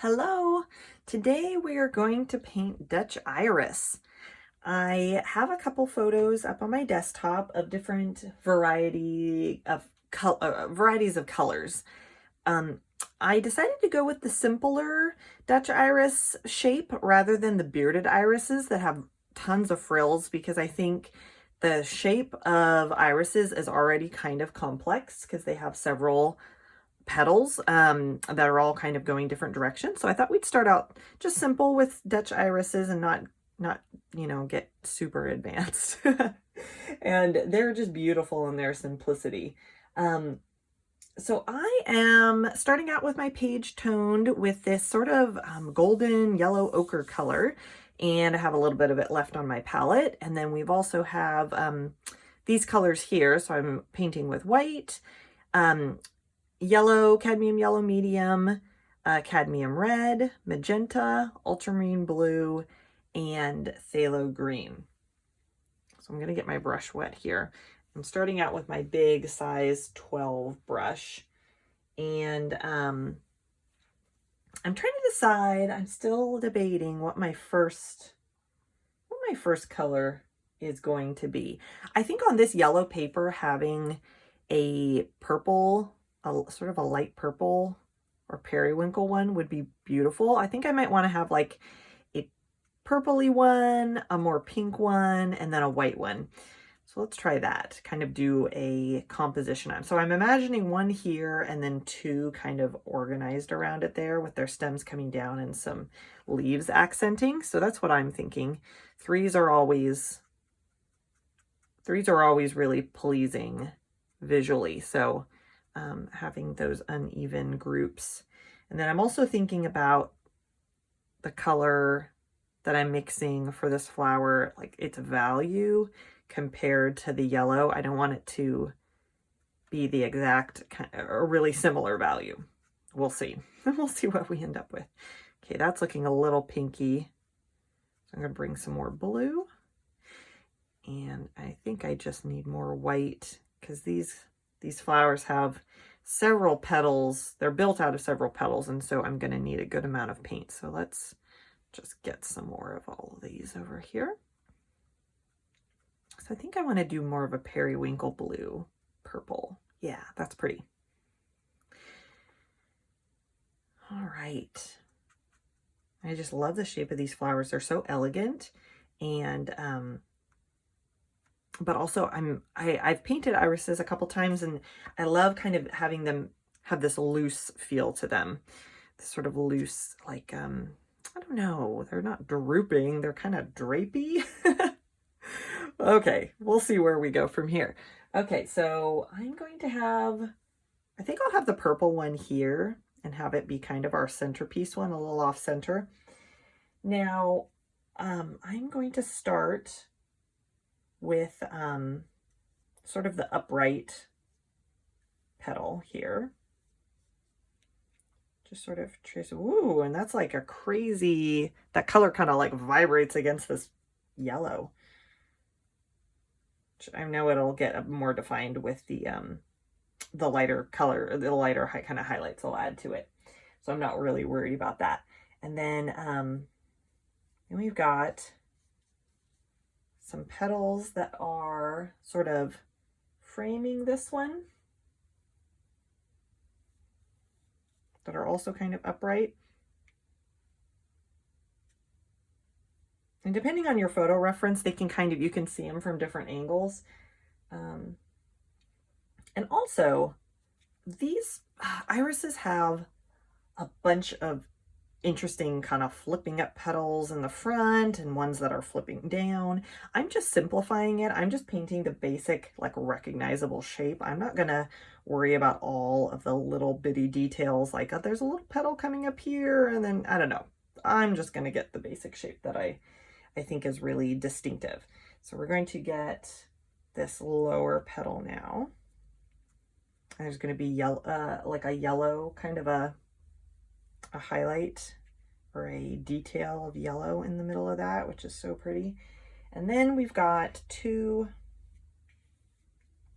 Hello! Today we are going to paint Dutch iris. I have a couple photos up on my desktop of different varieties of colors. Um, I decided to go with the simpler Dutch iris shape rather than the bearded irises that have tons of frills, because I think the shape of irises is already kind of complex because they have several petals that are all kind of going different directions. So I thought we'd start out just simple with Dutch irises and not get super advanced. And they're just beautiful in their simplicity. So I am starting out with my page toned with this sort of golden yellow ochre color, and I have a little bit of it left on my palette. And then we've also have these colors here. So I'm painting with white, yellow, cadmium yellow medium, cadmium red, magenta, ultramarine blue, and phthalo green. So I'm going to get my brush wet here. I'm starting out with my big size 12 brush, and I'm trying to decide, I'm still debating what my first color is going to be. I think on this yellow paper, having a purple, sort of a light purple or periwinkle one would be beautiful. I think I might want to have like a purpley one, a more pink one, and then a white one. So let's try that, kind of do a composition on. So I'm imagining one here and then two kind of organized around it there with their stems coming down and some leaves accenting. So that's what I'm thinking. Threes are always really pleasing visually. So having those uneven groups. And then I'm also thinking about the color that I'm mixing for this flower, like its value compared to the yellow. I don't want it to be the exact or really similar value. We'll see. We'll see what we end up with. Okay, that's looking a little pinky. So I'm going to bring some more blue. And I think I just need more white because these flowers have several petals. They're built out of several petals, and so I'm going to need a good amount of paint. So let's just get some more of all of these over here. So I think I want to do more of a periwinkle blue purple. Yeah, that's pretty. All right. I just love the shape of these flowers. They're so elegant, and but also I've painted irises a couple times, and I love kind of having them have this loose feel to them. This sort of loose, like I don't know, they're not drooping, they're kind of drapey. Okay, we'll see where we go from here. Okay, so I'm going to have, I think I'll have the purple one here and have it be kind of our centerpiece one, a little off center. Now, I'm going to start with sort of the upright petal here. Just sort of trace, ooh, and that's like a crazy, that color kind of like vibrates against this yellow. I know it'll get more defined with the lighter color, the lighter kind of highlights I'll add to it. So I'm not really worried about that. And then we've got some petals that are sort of framing this one, that are also kind of upright. And depending on your photo reference, they can kind of, you can see them from different angles. And also, these irises have a bunch of interesting kind of flipping up petals in the front and ones that are flipping down. I'm just simplifying it. I'm just painting the basic, like, recognizable shape. I'm not gonna worry about all of the little bitty details, like there's a little petal coming up here, and then I don't know. I'm just gonna get the basic shape that I think is really distinctive. So we're going to get this lower petal now. And there's going to be yellow, like a yellow kind of a highlight or a detail of yellow in the middle of that, which is so pretty. And then we've got two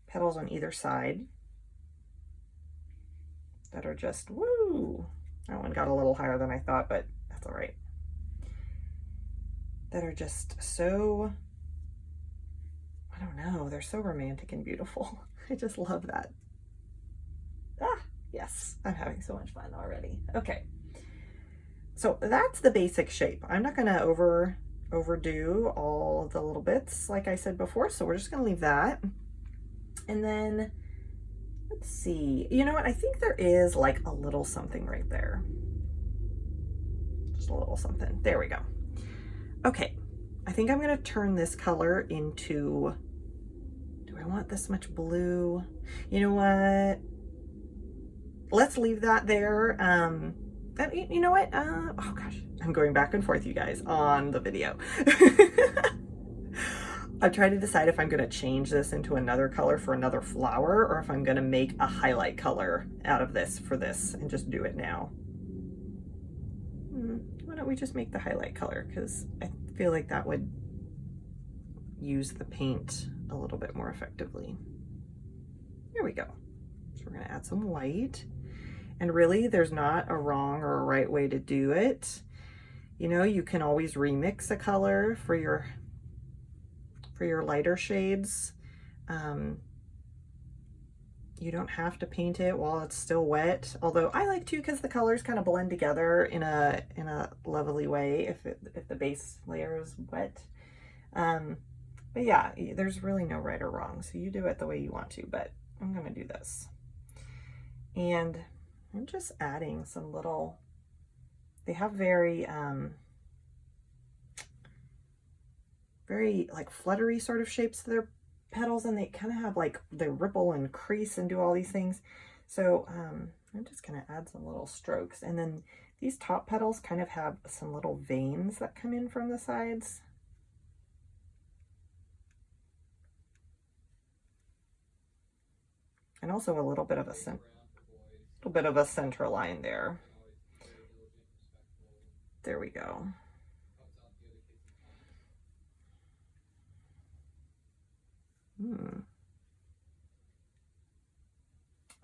petals on either side that are just, woo, That one got a little higher than I thought, but that's all right. That are just so, I don't know, they're so romantic and beautiful. I just love that. Ah, yes, I'm having so much fun already. Okay, so that's the basic shape. I'm not gonna overdo all of the little bits like I said before, so we're just gonna leave that. And then let's see, you know what, I think there is like a little something right there. Just a little something. There we go. Okay, I think I'm gonna turn this color into, do I want this much blue? You know what? Let's leave that there. You know what? Oh gosh, I'm going back and forth, you guys, on the video. I'm trying to decide if I'm gonna change this into another color for another flower, or if I'm gonna make a highlight color out of this for this and just do it now. Why don't we just make the highlight color? Because I feel like that would use the paint a little bit more effectively. There we go. So we're gonna add some white. And really, there's not a wrong or a right way to do it. You know, you can always remix a color for your lighter shades. You don't have to paint it while it's still wet, although I like to, because the colors kind of blend together in a lovely way if the base layer is wet. But yeah, there's really no right or wrong, so you do it the way you want to, but I'm gonna do this. And I'm just adding some little, they have very like fluttery sort of shapes to their petals, and they kind of have like, they ripple and crease and do all these things. So I'm just gonna add some little strokes. And then these top petals kind of have some little veins that come in from the sides. And also a little bit of a center line there. There we go.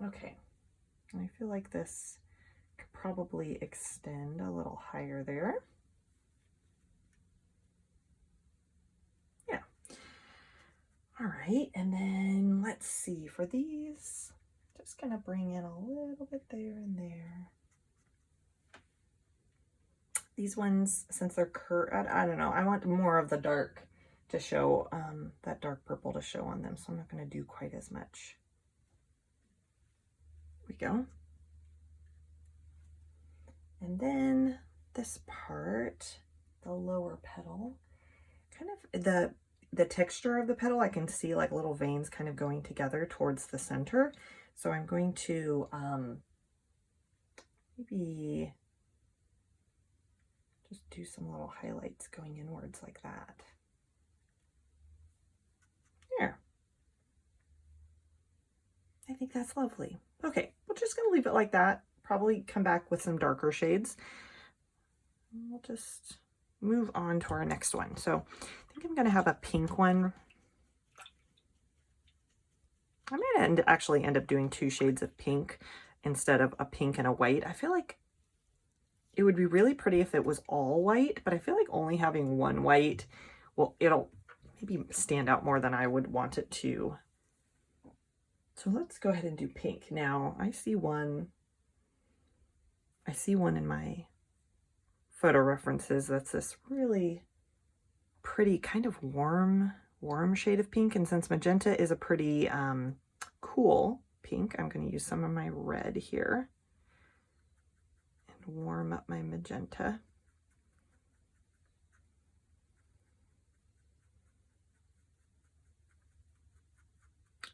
Okay, I feel like this could probably extend a little higher there. Yeah. All right, and then let's see, for these, just gonna bring in a little bit there and there. These ones, since they're I don't know, I want more of the dark to show, that dark purple to show on them, so I'm not gonna do quite as much. There we go. And then this part, the lower petal, kind of the texture of the petal, I can see like little veins kind of going together towards the center. So I'm going to maybe just do some little highlights going inwards like that. There. I think that's lovely. Okay, we're just gonna leave it like that. Probably come back with some darker shades. We'll just move on to our next one. So I think I'm gonna have a pink one. I might actually end up doing 2 shades of pink instead of a pink and a white. I feel like it would be really pretty if it was all white, but I feel like only having one white, well, it'll maybe stand out more than I would want it to. So let's go ahead and do pink. Now I see one in my photo references that's this really pretty kind of warm shade of pink, and since magenta is a pretty cool pink, I'm going to use some of my red here and warm up my magenta.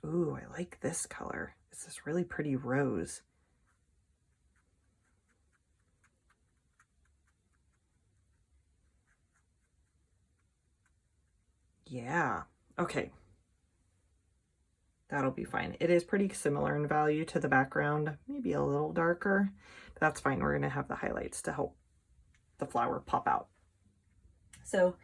Ooh, I like this color. It's this really pretty rose. Yeah, okay. That'll be fine. It is pretty similar in value to the background, maybe a little darker, but that's fine. We're gonna have the highlights to help the flower pop out. So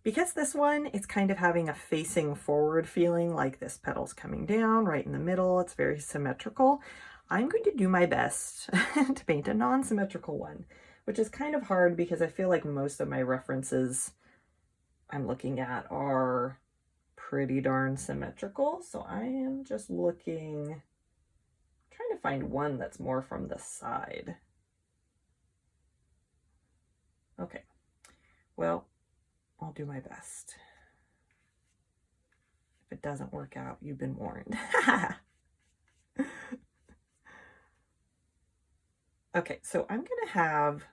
because this one, it's kind of having a facing forward feeling, like this petal's coming down right in the middle. It's very symmetrical. I'm going to do my best to paint a non-symmetrical one, which is kind of hard because I feel like most of my references I'm looking at are pretty darn symmetrical. So I am just looking, trying to find one that's more from the side. Okay, well, I'll do my best. If it doesn't work out, you've been warned. Okay, so I'm gonna have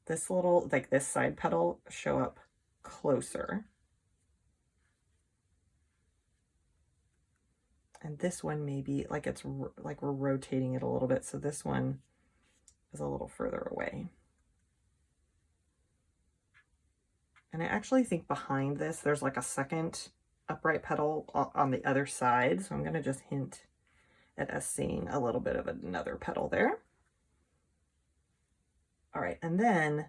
this little, like this side petal show up closer. And this one maybe, like it's like we're rotating it a little bit, so this one is a little further away. And I actually think behind this, there's like a second upright petal on the other side. So I'm gonna just hint at us seeing a little bit of another petal there. All right, and then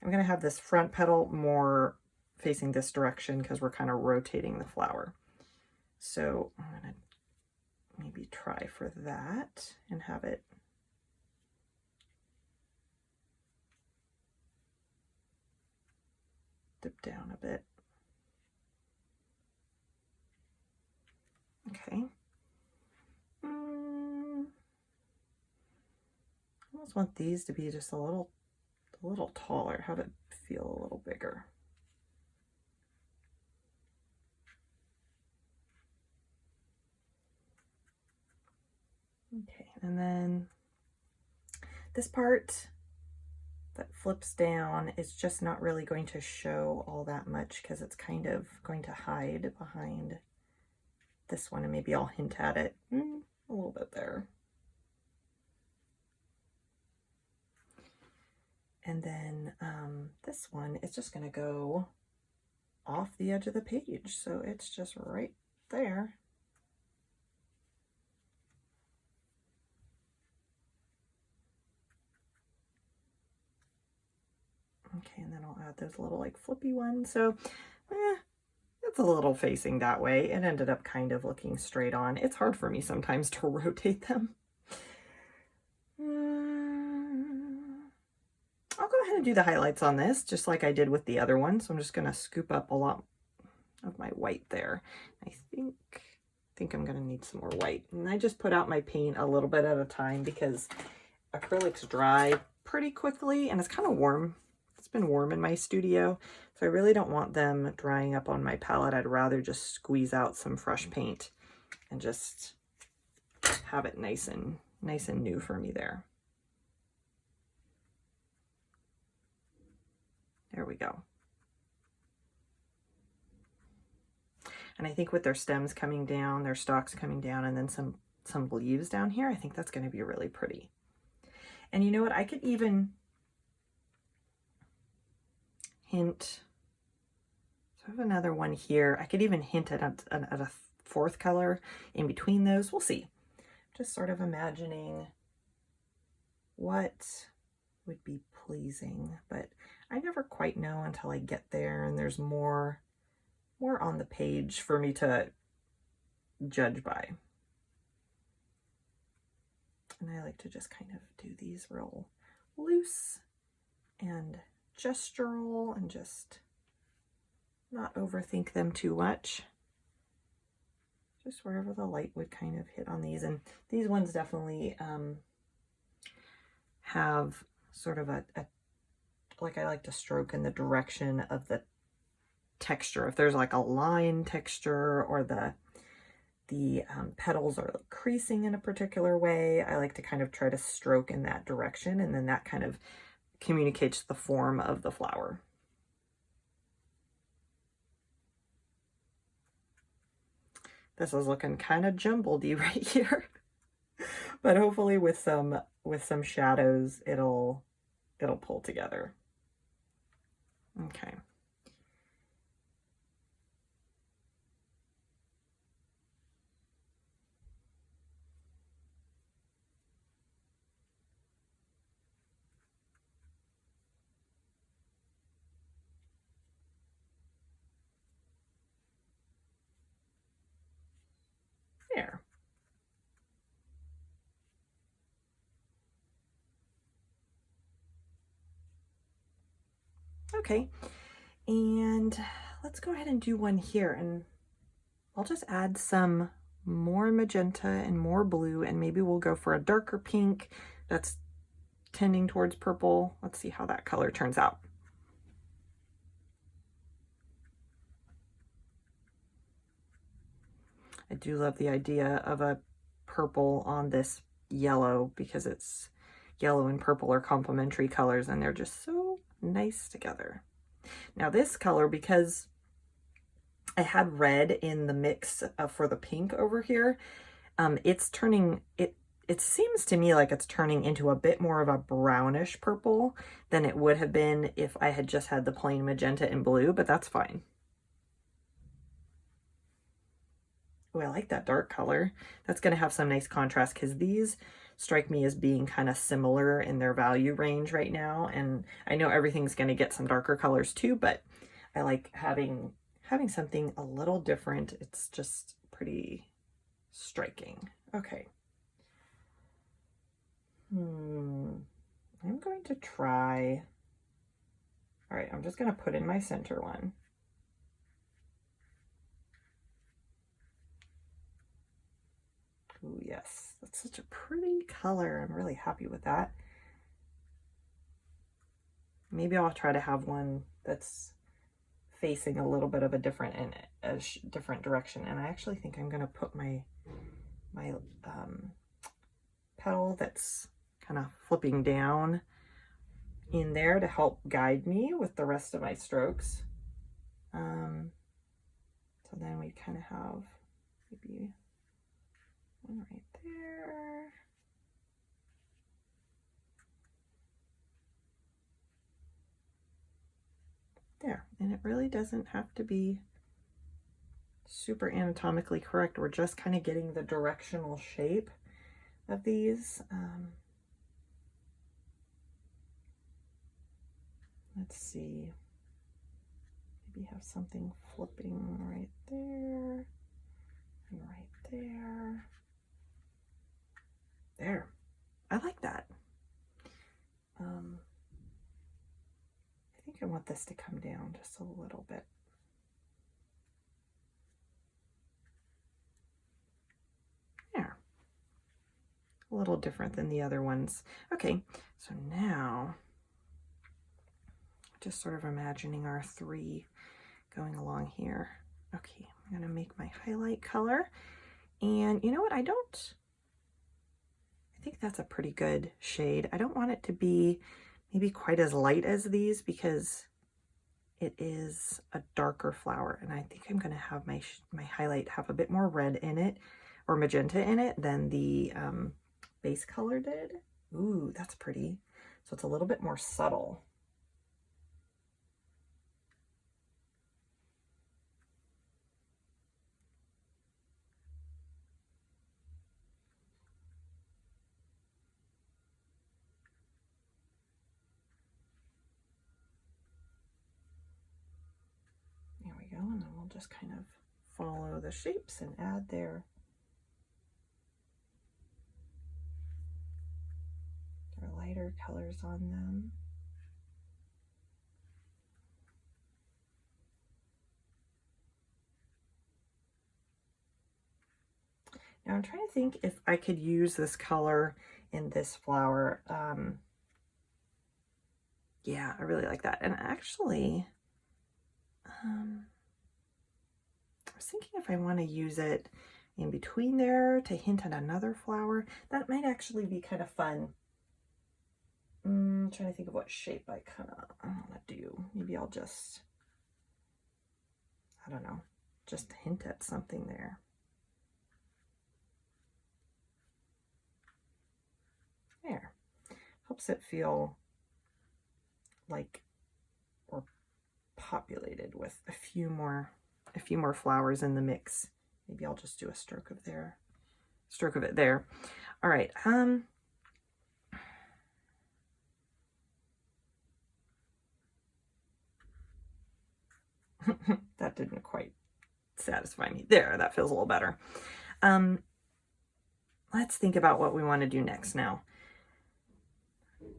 I'm gonna have this front petal more facing this direction because we're kind of rotating the flower. So I'm gonna maybe try for that and have it dip down a bit. Okay. I almost want these to be just a little taller, have it feel a little bigger. Okay, and then this part that flips down is just not really going to show all that much because it's kind of going to hide behind this one, and maybe I'll hint at it a little bit there. And then this one is just going to go off the edge of the page, so it's just right there. Okay, and then I'll add those little like flippy ones. So it's a little facing that way. It ended up kind of looking straight on. It's hard for me sometimes to rotate them. I'll go ahead and do the highlights on this just like I did with the other one. So I'm just going to scoop up a lot of my white there. I think I'm going to need some more white. And I just put out my paint a little bit at a time because acrylics dry pretty quickly and it's kind of warm. It's been warm in my studio, so I really don't want them drying up on my palette. I'd rather just squeeze out some fresh paint and just have it nice and new for me there. There we go. And I think with their stems coming down, their stalks coming down, and then some leaves down here, I think that's going to be really pretty. And you know what? I could even hint. So I have another one here. I could even hint at a fourth color in between those. We'll see. Just sort of imagining what would be pleasing, but I never quite know until I get there and there's more on the page for me to judge by. And I like to just kind of do these real loose and gestural and just not overthink them too much. Just wherever the light would kind of hit on these. And these ones definitely have sort of a like I like to stroke in the direction of the texture. If there's like a line texture or the petals are creasing in a particular way, I like to kind of try to stroke in that direction, and then that kind of communicates the form of the flower. This is looking kind of jumbled-y right here, but hopefully with some shadows, it'll pull together. Okay. There. Okay, and let's go ahead and do one here, and I'll just add some more magenta and more blue, and maybe we'll go for a darker pink that's tending towards purple. Let's see how that color turns out. I do love the idea of a purple on this yellow because it's yellow and purple are complementary colors and they're just so nice together. Now this color, because I had red in the mix for the pink over here, it's turning, it seems to me like it's turning into a bit more of a brownish purple than it would have been if I had just had the plain magenta and blue, but that's fine. Oh, I like that dark color. That's going to have some nice contrast because these strike me as being kind of similar in their value range right now. And I know everything's going to get some darker colors too, but I like having something a little different. It's just pretty striking. Okay. I'm going to try. All right, I'm just going to put in my center one. Ooh, yes, that's such a pretty color. I'm really happy with that. Maybe I'll try to have one that's facing a little bit of a different direction. And I actually think I'm going to put my petal that's kind of flipping down in there to help guide me with the rest of my strokes. So then we kind of have maybe one right there. There, and it really doesn't have to be super anatomically correct. We're just kind of getting the directional shape of these. Let's see, maybe have something flipping right there and right there. There, I like that. I think I want this to come down just a little bit. There, a little different than the other ones. Okay, so now just sort of imagining our three going along here. Okay, I'm gonna make my highlight color. And you know what, I think that's a pretty good shade. I don't want it to be maybe quite as light as these because it is a darker flower. And I think I'm gonna have my highlight have a bit more red in it or magenta in it than the base color did. Ooh, that's pretty. So it's a little bit more subtle. There we go, and then we'll just kind of follow the shapes and add their lighter colors on them. Now I'm trying to think if I could use this color in this flower. Yeah, I really like that. And actually, I was thinking if I want to use it in between there to hint at another flower, that might actually be kind of fun. I'm trying to think of what shape I kind of want to do. Maybe I'll just, I don't know, just hint at something there. There. Helps it feel like we're populated with a few more flowers in the mix. Maybe I'll just do a stroke of it there. All right. That didn't quite satisfy me. There, that feels a little better. Let's think about what we want to do next now.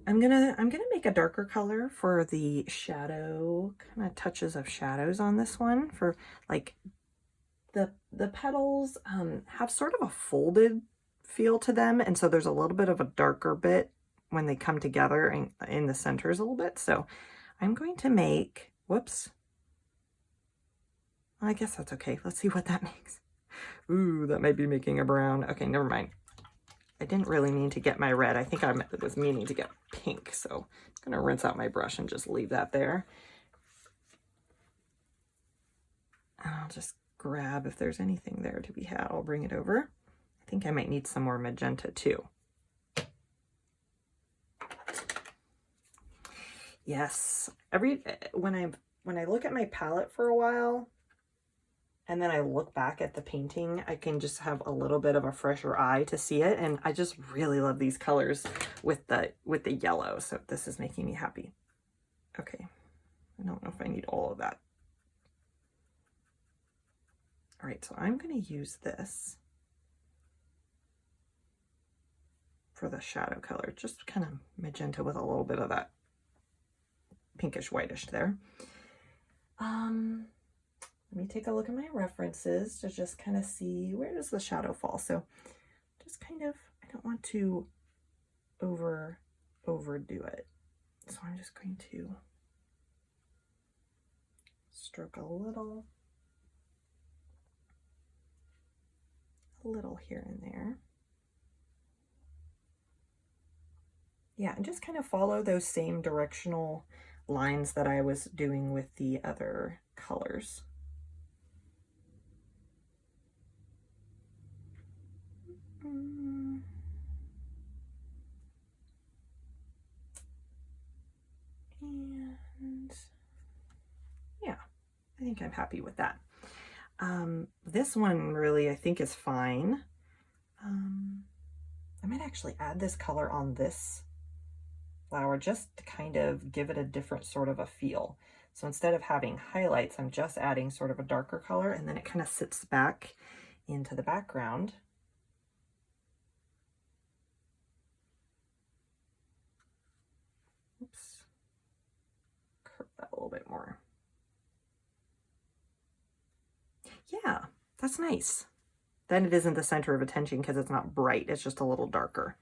I'm gonna make a darker color for the shadow, kind of touches of shadows on this one. For like the petals have sort of a folded feel to them, and so there's a little bit of a darker bit when they come together in the centers a little bit. So I'm going to make, whoops, I guess that's okay. Let's see what that makes. Ooh, that might be making a brown. Okay, never mind. I didn't really mean to get my red. I think I was meaning to get pink. So I'm gonna rinse out my brush and just leave that there. And I'll just grab, if there's anything there to be had, I'll bring it over. I think I might need some more magenta too. Yes, when I look at my palette for a while, and then I look back at the painting, I can just have a little bit of a fresher eye to see it. And I just really love these colors with the yellow. So this is making me happy. Okay, I don't know if I need all of that. All right, so I'm going to use this for the shadow color, just kind of magenta with a little bit of that pinkish whitish there. Let me take a look at my references to just kind of see where does the shadow fall. So just kind of, I don't want to overdo it. So I'm just going to stroke a little here and there. Yeah, and just kind of follow those same directional lines that I was doing with the other colors. And yeah, I think I'm happy with that. This one really, I think, is fine. I might actually add this color on this flower just to kind of give it a different sort of a feel. So instead of having highlights, I'm just adding sort of a darker color, and then it kind of sits back into the background. Oops. Curve that a little bit more. Yeah, that's nice. Then it isn't the center of attention because it's not bright, it's just a little darker.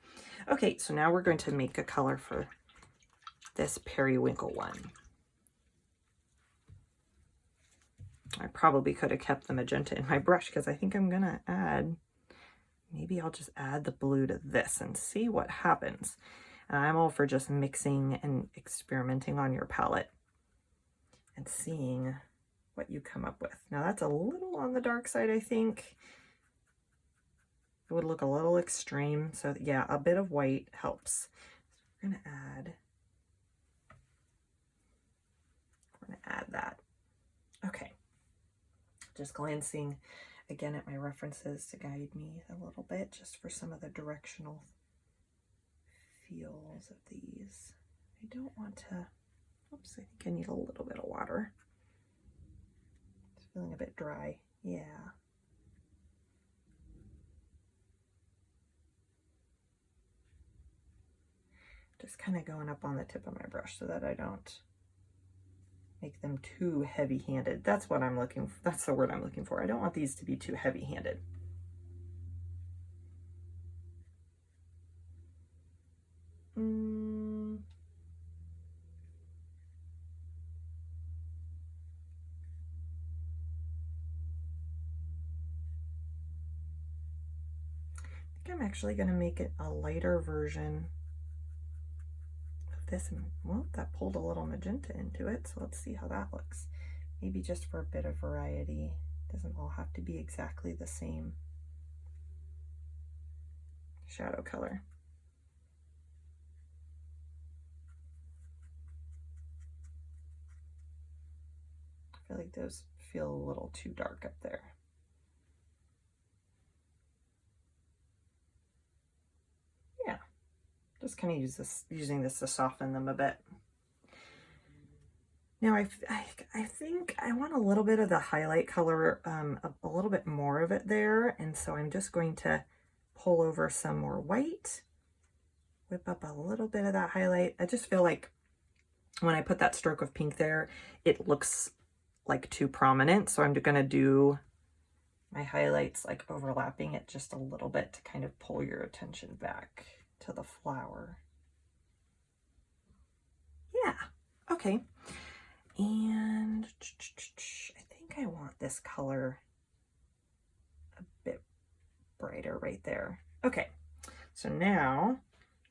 Okay, so now we're going to make a color for this periwinkle one. I probably could have kept the magenta in my brush because I think I'm gonna add, maybe I'll just add the blue to this and see what happens. And I'm all for just mixing and experimenting on your palette and seeing what you come up with. Now that's a little on the dark side, I think. It would look a little extreme. So yeah, a bit of white helps. So we're gonna add that. Okay. Just glancing again at my references to guide me a little bit, just for some of the directional feels of these. I don't want to, oops, I think I need a little bit of water. It's feeling a bit dry. Yeah. Just kind of going up on the tip of my brush so that I don't make them too heavy-handed. That's what I'm looking for. That's the word I'm looking for. I don't want these to be too heavy-handed. I think I'm actually going to make it a lighter version of this. Well, that pulled a little magenta into it, so let's see how that looks. Maybe just for a bit of variety. It doesn't all have to be exactly the same shadow color. I feel like those feel a little too dark up there. Yeah, just kind of using this to soften them a bit. Now I think I want a little bit of the highlight color, a little bit more of it there, and so I'm just going to pull over some more white whip up a little bit of that highlight. I just feel like when I put that stroke of pink there, it looks like too prominent. So I'm gonna do my highlights like overlapping it just a little bit to kind of pull your attention back to the flower. Yeah, okay. And I think I want this color a bit brighter right there. Okay, so now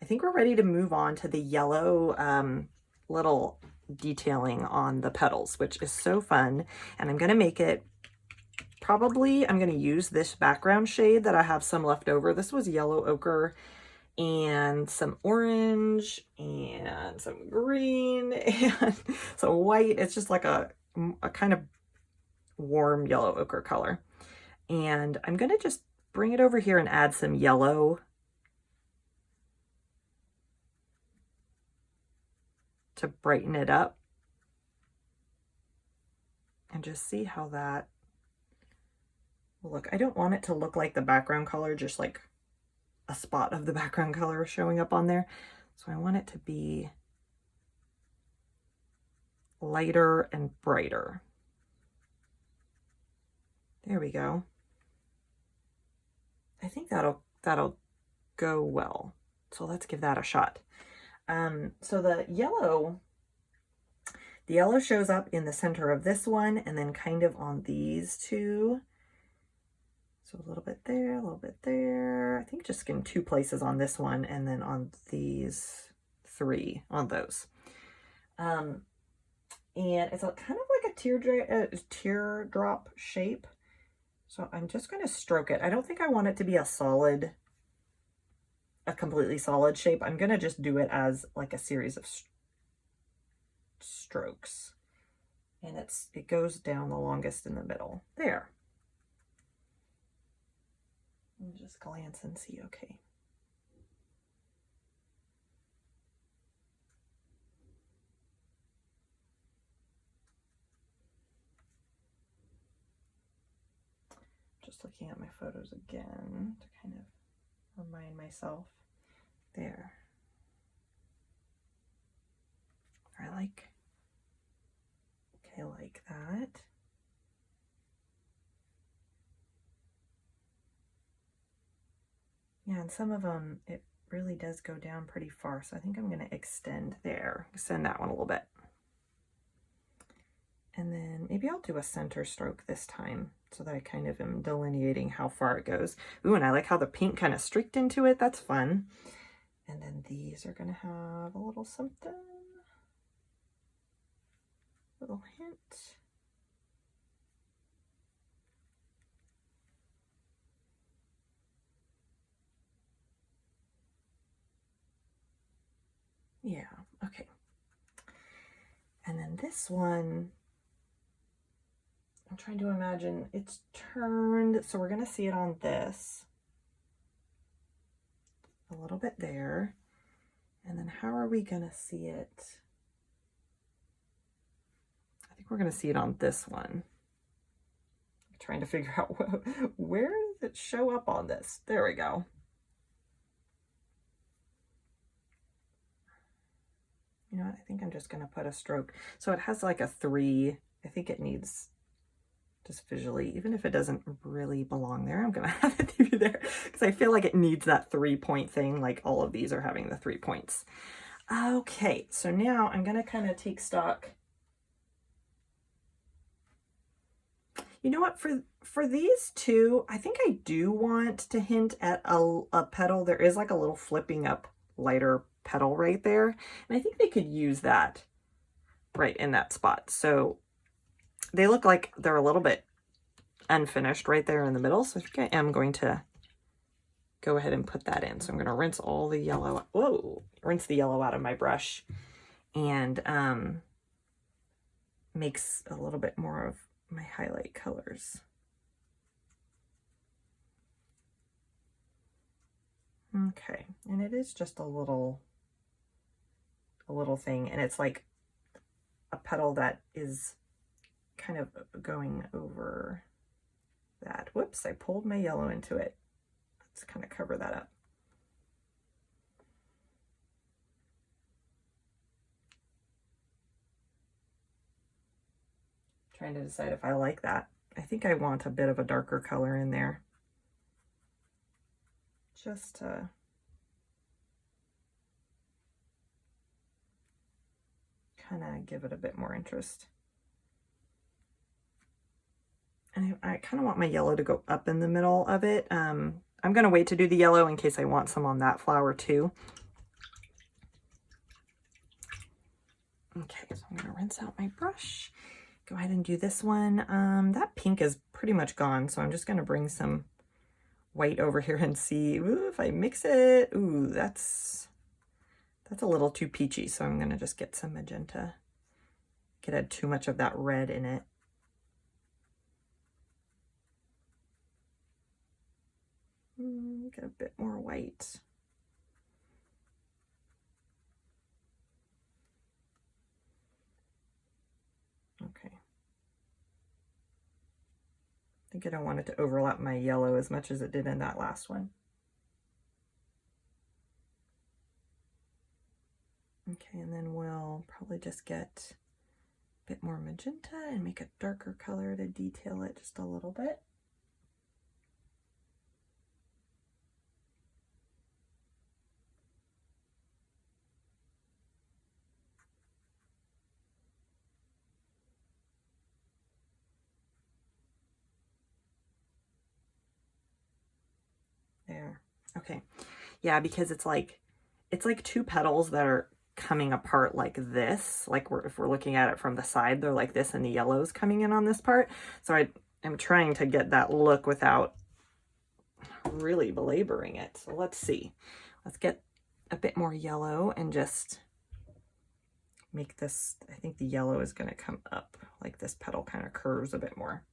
I think we're ready to move on to the yellow little detailing on the petals, which is so fun. And I'm gonna make it, probably I'm gonna use this background shade that I have some left over. This was yellow ochre and some orange and some green and some white. It's just like a kind of warm yellow ochre color. And I'm gonna just bring it over here and add some yellow to brighten it up and just see how that will look. I don't want it to look like the background color, just like a spot of the background color showing up on there. So I want it to be lighter and brighter. There we go. I think that'll go well. So let's give that a shot. So the yellow shows up in the center of this one and then kind of on these two. So a little bit there, a little bit there. I think just in 2 places on this one and then on these 3 on those. And it's a kind of like a teardrop shape. So I'm just going to stroke it. I don't think I want it to be a completely solid shape. I'm going to just do it as like a series of strokes. And it goes down the longest in the middle. There. Let me just glance and see, okay. Just looking at my photos again to kind of remind myself. There. I like that. Yeah, and some of them, it really does go down pretty far. So I think I'm going to extend that one a little bit. And then maybe I'll do a center stroke this time so that I kind of am delineating how far it goes. Ooh, and I like how the pink kind of streaked into it. That's fun. And then these are going to have a little something, little hint. Yeah, okay. And then this one, I'm trying to imagine it's turned, so we're going to see it on this. A little bit there. And then how are we going to see it? I think we're going to see it on this one. I'm trying to figure out where does it show up on this? There we go. You know what? I think I'm just going to put a stroke. So it has like a 3. I think it needs, just visually, even if it doesn't really belong there, I'm going to have it be there because I feel like it needs that 3-point thing. Like all of these are having the 3 points. Okay, so now I'm going to kind of take stock. You know what, for these two, I think I do want to hint at a petal. There is like a little flipping up lighter petal right there. And I think they could use that right in that spot. So they look like they're a little bit unfinished right there in the middle. So I think I am going to go ahead and put that in. So I'm going to rinse all the yellow, rinse the yellow out of my brush and mix a little bit more of my highlight colors. Okay, and it is just a little thing, and it's like a petal that is kind of going over that. Whoops, I pulled my yellow into it. Let's kind of cover that up. Trying to decide if I like that. I think I want a bit of a darker color in there. Just to kind of give it a bit more interest. And I kind of want my yellow to go up in the middle of it. I'm going to wait to do the yellow in case I want some on that flower too. Okay, so I'm going to rinse out my brush. Go ahead and do this one. That pink is pretty much gone, so I'm just going to bring some white over here and see. Ooh, if I mix it, ooh, that's a little too peachy, so I'm going to just get some magenta. Could add too much of that red in it. Get a bit more white. Okay. I think I don't want it to overlap my yellow as much as it did in that last one. Okay, and then we'll probably just get a bit more magenta and make a darker color to detail it just a little bit. There. Okay. Yeah, because it's like two petals that are coming apart like this. Like if we're looking at it from the side, they're like this, and the yellow's coming in on this part. So I'm trying to get that look without really belaboring it. So let's see. Let's get a bit more yellow and just make this, I think the yellow is going to come up like this petal kind of curves a bit more.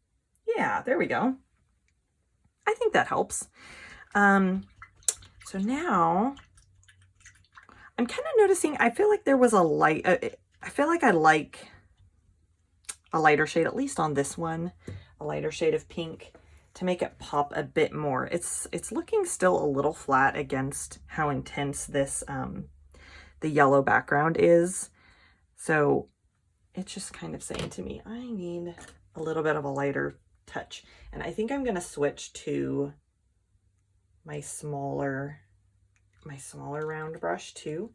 Yeah, there we go. I think that helps. So now I'm kind of noticing, I feel like there was a light, I feel like I like a lighter shade, at least on this one, a lighter shade of pink to make it pop a bit more. It's looking still a little flat against how intense this, the yellow background is. So it's just kind of saying to me, I need a little bit of a lighter touch. And I think I'm going to switch to my smaller round brush too,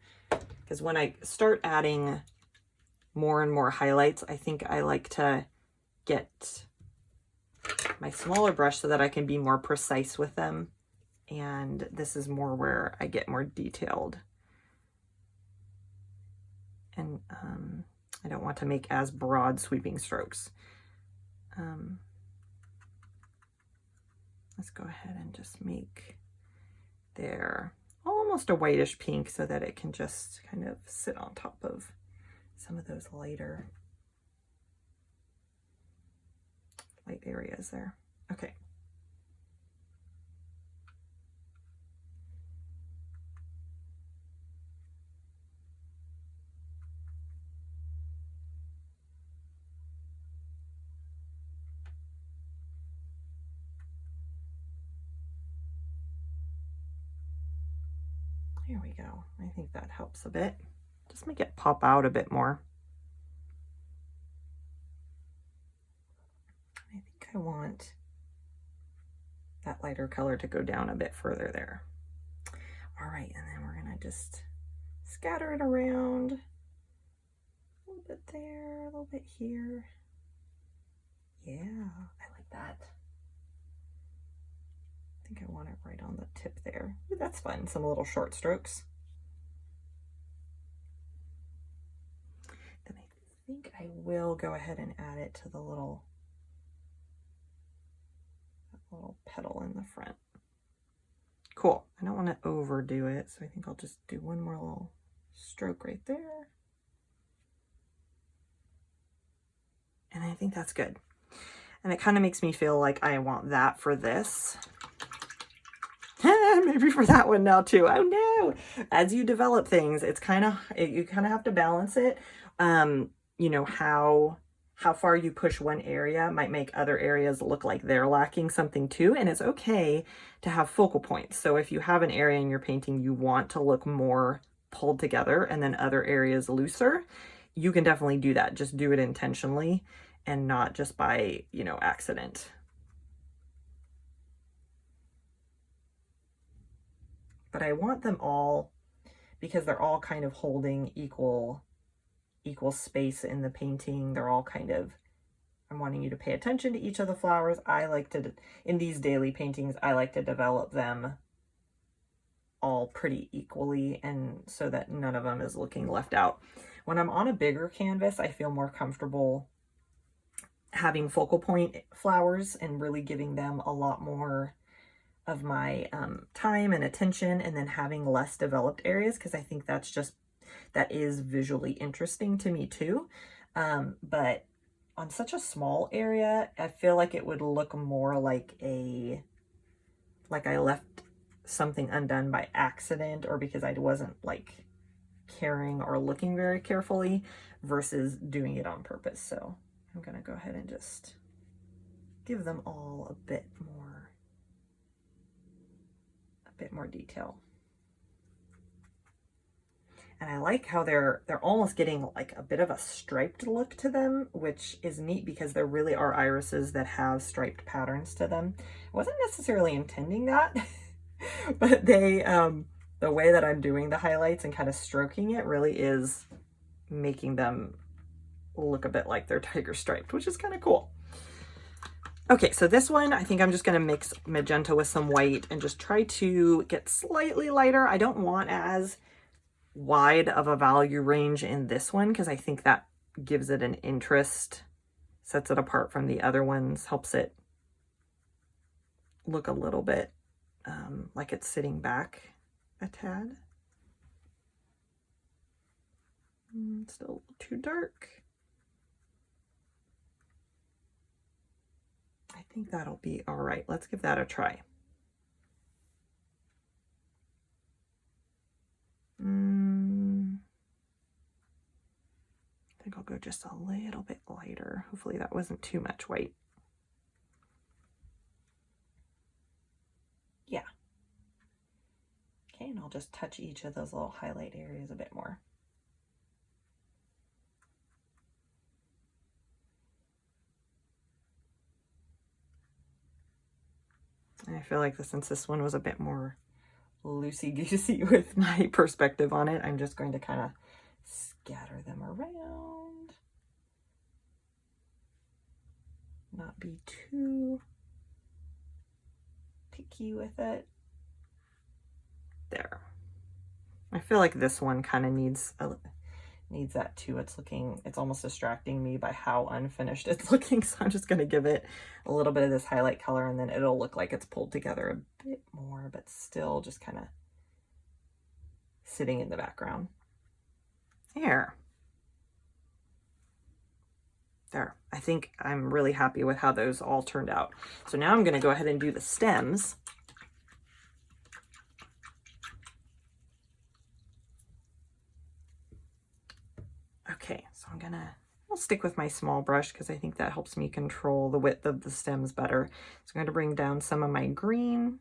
because when I start adding more and more highlights, I think I like to get my smaller brush so that I can be more precise with them. And this is more where I get more detailed. And I don't want to make as broad sweeping strokes. Let's go ahead and just make there almost a whitish pink so that it can just kind of sit on top of some of those light areas there. Okay. There we go. I think that helps a bit. Just make it pop out a bit more. I think I want that lighter color to go down a bit further there. All right, and then we're gonna just scatter it around. A little bit there, a little bit here. Yeah, I like that. I think I want it right on the tip there. Ooh, that's fun, some little short strokes. Then I think I will go ahead and add it to the little petal in the front. Cool. I don't want to overdo it, so I think I'll just do one more little stroke right there. And I think that's good. And it kind of makes me feel like I want that for this. Maybe for that one now too. Oh no. As you develop things, it's you kind of have to balance it. You know, how far you push one area might make other areas look like they're lacking something too. And it's okay to have focal points. So if you have an area in your painting you want to look more pulled together and then other areas looser, you can definitely do that. Just do it intentionally and not just by, you know, accident. But I want them all, because they're all kind of holding equal space in the painting. They're all kind of, I'm wanting you to pay attention to each of the flowers. I like to, in these daily paintings, I like to develop them all pretty equally, and so that none of them is looking left out. When I'm on a bigger canvas, I feel more comfortable having focal point flowers and really giving them a lot more of my time and attention, and then having less developed areas, because I think that's just, that is visually interesting to me too. But on such a small area, I feel like it would look more like I left something undone by accident, or because I wasn't like caring or looking very carefully, versus doing it on purpose. So I'm gonna go ahead and just give them all a bit more detail. And I like how they're almost getting like a bit of a striped look to them, which is neat because there really are irises that have striped patterns to them. I wasn't necessarily intending that, but they, the way that I'm doing the highlights and kind of stroking it really is making them look a bit like they're tiger striped, which is kind of cool. Okay, so this one, I think I'm just gonna mix magenta with some white and just try to get slightly lighter. I don't want as wide of a value range in this one, because I think that gives it an interest, sets it apart from the other ones, helps it look a little bit like it's sitting back a tad. Still too dark. I think that'll be all right. Let's give that a try. I think I'll go just a little bit lighter. Hopefully that wasn't too much white. Yeah. Okay, and I'll just touch each of those little highlight areas a bit more. And I feel like since this one was a bit more loosey-goosey with my perspective on it, I'm just going to kind of scatter them around. Not be too picky with it. There. I feel like this one kind of needs that too. It's almost distracting me by how unfinished it's looking. So I'm just going to give it a little bit of this highlight color, and then it'll look like it's pulled together a bit more, but still just kind of sitting in the background. There. I think I'm really happy with how those all turned out. So now I'm going to go ahead and do the stems. Okay, so I'll stick with my small brush because I think that helps me control the width of the stems better. So I'm going to bring down some of my green,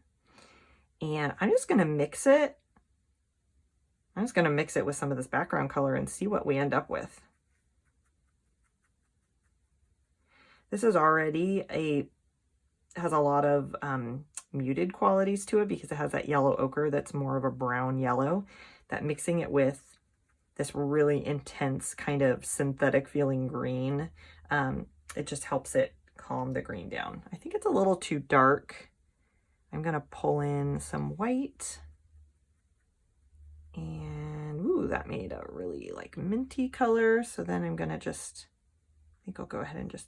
and I'm just going to mix it. I'm just going to mix it with some of this background color and see what we end up with. This is already has a lot of muted qualities to it because it has that yellow ochre that's more of a brown yellow. That mixing it with this really intense kind of synthetic feeling green, it just helps it calm the green down. I think it's a little too dark. I'm gonna pull in some white, and ooh, that made a really like minty color. So then I'm gonna I think I'll go ahead and just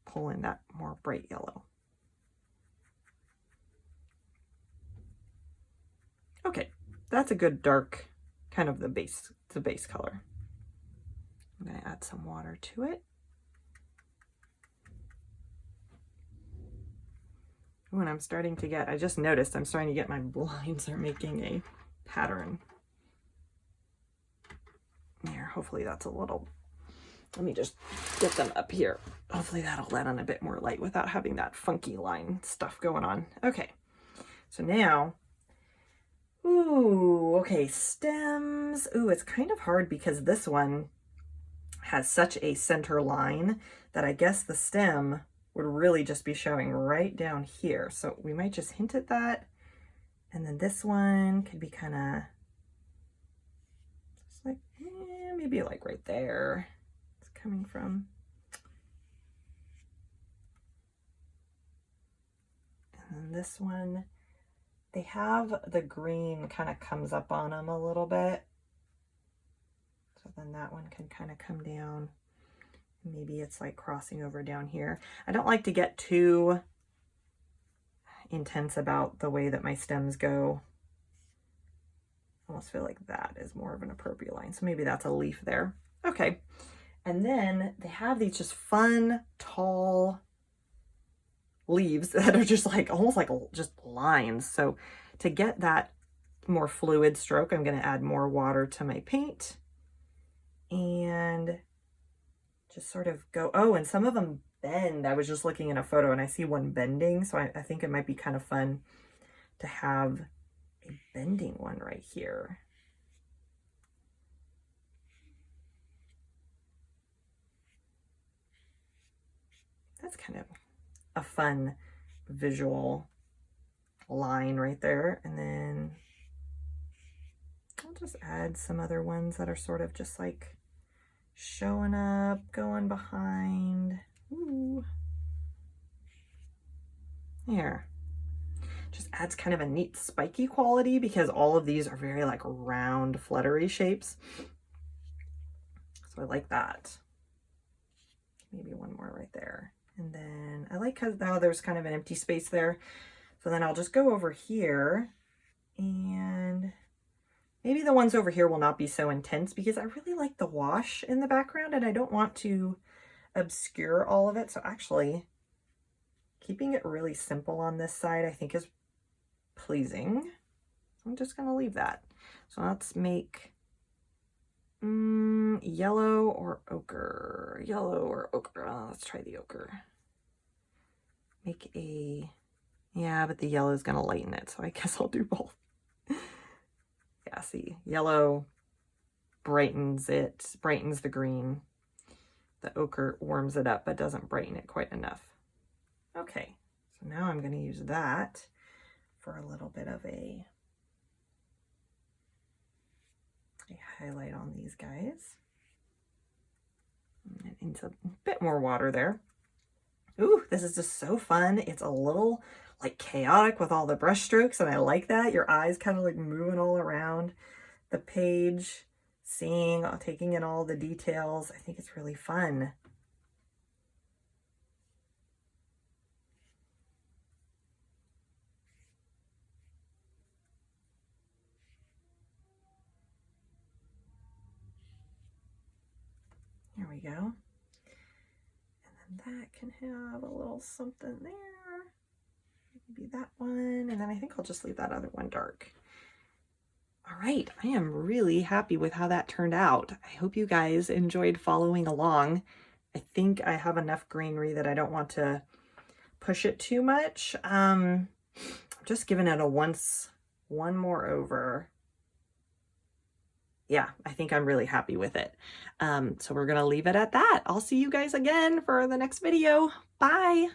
pull in that more bright yellow. Okay, that's a good dark, kind of the base color. I'm going to add some water to it. When I just noticed I'm starting to get my blinds are making a pattern. There, hopefully that's a little, let me just get them up here. Hopefully that'll let on a bit more light without having that funky line stuff going on. Okay, so now, ooh, okay, stems. Ooh, it's kind of hard because this one, has such a center line that I guess the stem would really just be showing right down here. So we might just hint at that. And then this one could be kind of just like, maybe like right there it's coming from. And then this one, they have the green kind of comes up on them a little bit. So then that one can kind of come down. Maybe it's like crossing over down here. I don't like to get too intense about the way that my stems go. I almost feel like that is more of an appropriate line. So maybe that's a leaf there. Okay. And then they have these just fun, tall leaves that are just like almost like just lines. So to get that more fluid stroke, I'm going to add more water to my paint and just sort of go, oh, and some of them bend. I was just looking in a photo and I see one bending. So I think it might be kind of fun to have a bending one right here. That's kind of a fun visual line right there. And then I'll just add some other ones that are sort of just like showing up, going behind. Ooh. There. Just adds kind of a neat spiky quality because all of these are very like round fluttery shapes. So I like that. Maybe one more right there. And then I like because now there's kind of an empty space there. So then I'll just go over here and maybe the ones over here will not be so intense because I really like the wash in the background and I don't want to obscure all of it. So actually keeping it really simple on this side, I think is pleasing. So I'm just going to leave that. So let's make yellow or ochre. Yellow or ochre. Oh, let's try the ochre. Make a, yeah, but the yellow is going to lighten it. So I guess I'll do both. Yeah, see, yellow brightens it, brightens the green. The ochre warms it up, but doesn't brighten it quite enough. Okay, so now I'm going to use that for a little bit of a highlight on these guys. And it needs a bit more water there. Ooh, this is just so fun. It's a little like chaotic with all the brush strokes, and I like that. Your eyes kind of like moving all around the page, seeing, taking in all the details. I think it's really fun. There we go. And then that can have a little something there. Maybe that one. And then I think I'll just leave that other one dark. All right, I am really happy with how that turned out. I hope you guys enjoyed following along. I think I have enough greenery that I don't want to push it too much. I'm just giving it a one more over. Yeah, I think I'm really happy with it. So we're going to leave it at that. I'll see you guys again for the next video. Bye.